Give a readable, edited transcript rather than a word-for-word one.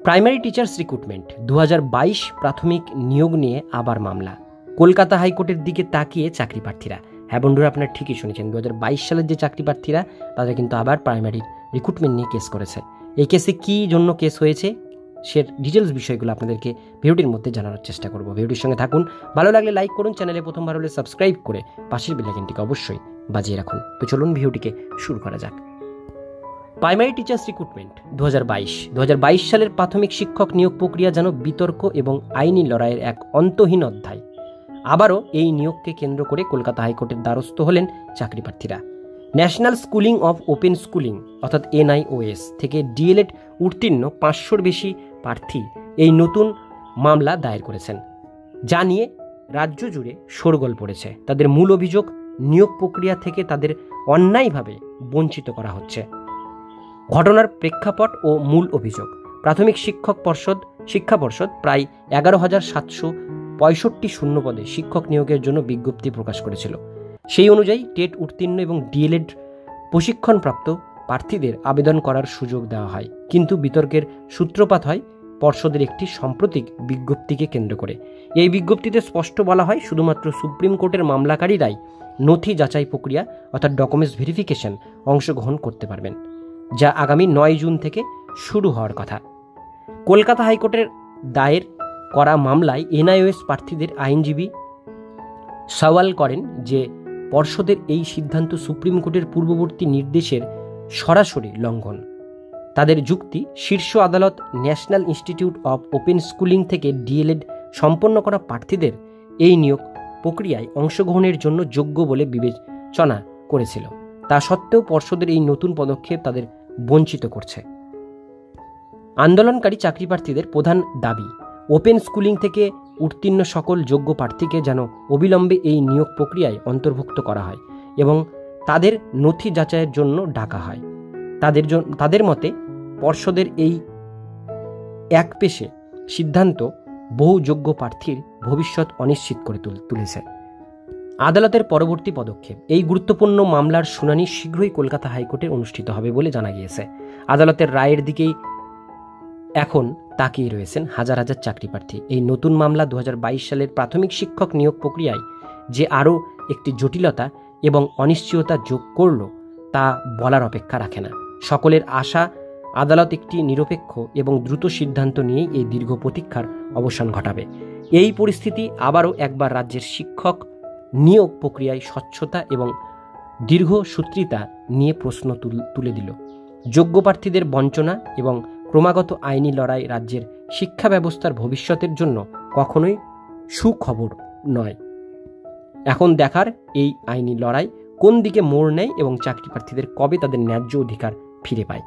Primary teachers recruitment 2022 প্রাথমিক নিয়োগ নিয়ে আবার মামলা। কলকাতা হাইকোর্টের দিকে তাকিয়ে চাকরি প্রার্থীরা। হ্যাঁ বন্ধুরা, আপনারা ঠিকই শুনেছেন, 2022 সালের যে চাকরি প্রার্থীরা তাদের কিন্তু আবার প্রাইমারি রিক্রুটমেন্ট নিয়ে কেস করেছে। এই কেসে কী জন্য কেস হয়েছে সে ডিটেলস বিষয়গুলো আপনাদেরকে ভিডিওটির মধ্যে জানানোর চেষ্টা করব। ভিডিওটির সঙ্গে থাকুন, ভালো লাগলে লাইক করুন, চ্যানেলে প্রথমবার হলে সাবস্ক্রাইব করে পাশের বেল আইকনটিকে অবশ্যই বাজিয়ে রাখুন। তো চলুন ভিডিওটিকে শুরু করা যাক। প্রাইমারি টিচার্স রিক্রুটমেন্ট 2022 সালের প্রাথমিক শিক্ষক নিয়োগ প্রক্রিয়া যেন বিতর্ক এবং আইনি লড়াইয়ের এক অন্তহীন অধ্যায়। আবারও এই নিয়োগকে কেন্দ্র করে কলকাতা হাইকোর্টের দ্বারস্থ হলেন চাকরি প্রার্থীরা। National schooling of open schooling অর্থাৎ NIOS থেকে DLED উত্তীর্ণ 500-র বেশি প্রার্থী এই নতুন মামলা দায়ের করেছেন, যা নিয়ে রাজ্য জুড়ে শোরগোল পড়েছে। তাদের মূল অভিযোগ, নিয়োগ প্রক্রিয়া থেকে তাদের অন্যায়ভাবে বঞ্চিত করা হচ্ছে। ঘটনার প্রেক্ষাপট ও মূল অভিযোগ। প্রাথমিক শিক্ষা পর্ষদ প্রায় 11,765 শূন্যপদে শিক্ষক নিয়োগের জন্য বিজ্ঞপ্তি প্রকাশ করেছিল। সেই অনুযায়ী টেট উত্তীর্ণ এবং DLED প্রশিক্ষণপ্রাপ্ত প্রার্থীদের আবেদন করার সুযোগ দেওয়া হয়। কিন্তু বিতর্কের সূত্রপাত হয় পর্ষদের একটি সাম্প্রতিক বিজ্ঞপ্তিকে কেন্দ্র করে। এই বিজ্ঞপ্তিতে স্পষ্ট বলা হয়, শুধুমাত্র সুপ্রিম কোর্টের মামলাকারীরাই নথি যাচাই প্রক্রিয়া অর্থাৎ ডকুমেন্টস ভেরিফিকেশন অংশগ্রহণ করতে পারবেন, যা আগামী 9 জুন থেকে শুরু হওয়ার কথা। কলকাতা হাইকোর্টের দায়ের করা মামলায় NIOS প্রার্থীদের আইনজীবী সওয়াল করেন যে পর্ষদের এই সিদ্ধান্ত সুপ্রিম কোর্টের পূর্ববর্তী নির্দেশের সরাসরি লঙ্ঘন। তাদের যুক্তি, শীর্ষ আদালত national institute of open schooling থেকে DLED সম্পন্ন করা প্রার্থীদের এই নিয়োগ প্রক্রিয়ায় অংশগ্রহণের জন্য যোগ্য বলে বিবেচনা করেছিল। তা সত্ত্বেও পর্ষদের এই নতুন পদক্ষেপ তাদের বঞ্চিত করছে। আন্দোলনকারী চাকরি প্রার্থীদের প্রধান দাবি, ওপেন স্কুলিং থেকে উত্তীর্ণ সকল যোগ্য প্রার্থীকে যেন অবিলম্বে এই নিয়োগ প্রক্রিয়ায় অন্তর্ভুক্ত করা হয় এবং তাদের নথি যাচাইয়ের জন্য ডাকা হয়। তাদের মতে পর্ষদের এই একপেশে সিদ্ধান্ত বহু যোগ্য প্রার্থীর ভবিষ্যৎ অনিশ্চিত করে তুলেছে। আদালতের পরবর্তী পদক্ষেপ। এই গুরুত্বপূর্ণ মামলার শুনানি শীঘ্রই কলকাতা হাইকোর্টে অনুষ্ঠিত হবে বলে জানা গিয়েছে। আদালতের রায়ের দিকেই এখন তাকিয়ে রয়েছেন হাজার হাজার চাকরি প্রার্থী। এই নতুন মামলা 2022 সালের প্রাথমিক শিক্ষক নিয়োগ প্রক্রিয়ায় যে আরও একটি জটিলতা এবং অনিশ্চয়তা যোগ করল তা বলার অপেক্ষা রাখে না। সকলের আশা, আদালত একটি নিরপেক্ষ এবং দ্রুত সিদ্ধান্ত নিয়েই এই দীর্ঘ প্রতীক্ষার অবসান ঘটাবে। এই পরিস্থিতি আবারও একবার রাজ্যের শিক্ষক নিয়োগ প্রক্রিয়ায় স্বচ্ছতা এবং দীর্ঘসূত্রিতা নিয়ে প্রশ্ন তুলে দিল। যোগ্য প্রার্থীদের বঞ্চনা এবং ক্রমাগত আইনি লড়াই রাজ্যের শিক্ষা ব্যবস্থার ভবিষ্যতের জন্য কখনোই সুখবর নয়। এখন দেখার এই আইনি লড়াই কোন দিকে মোড় নেয় এবং চাকরি প্রার্থীদের কবে তাদের ন্যায্য অধিকার ফিরে পায়।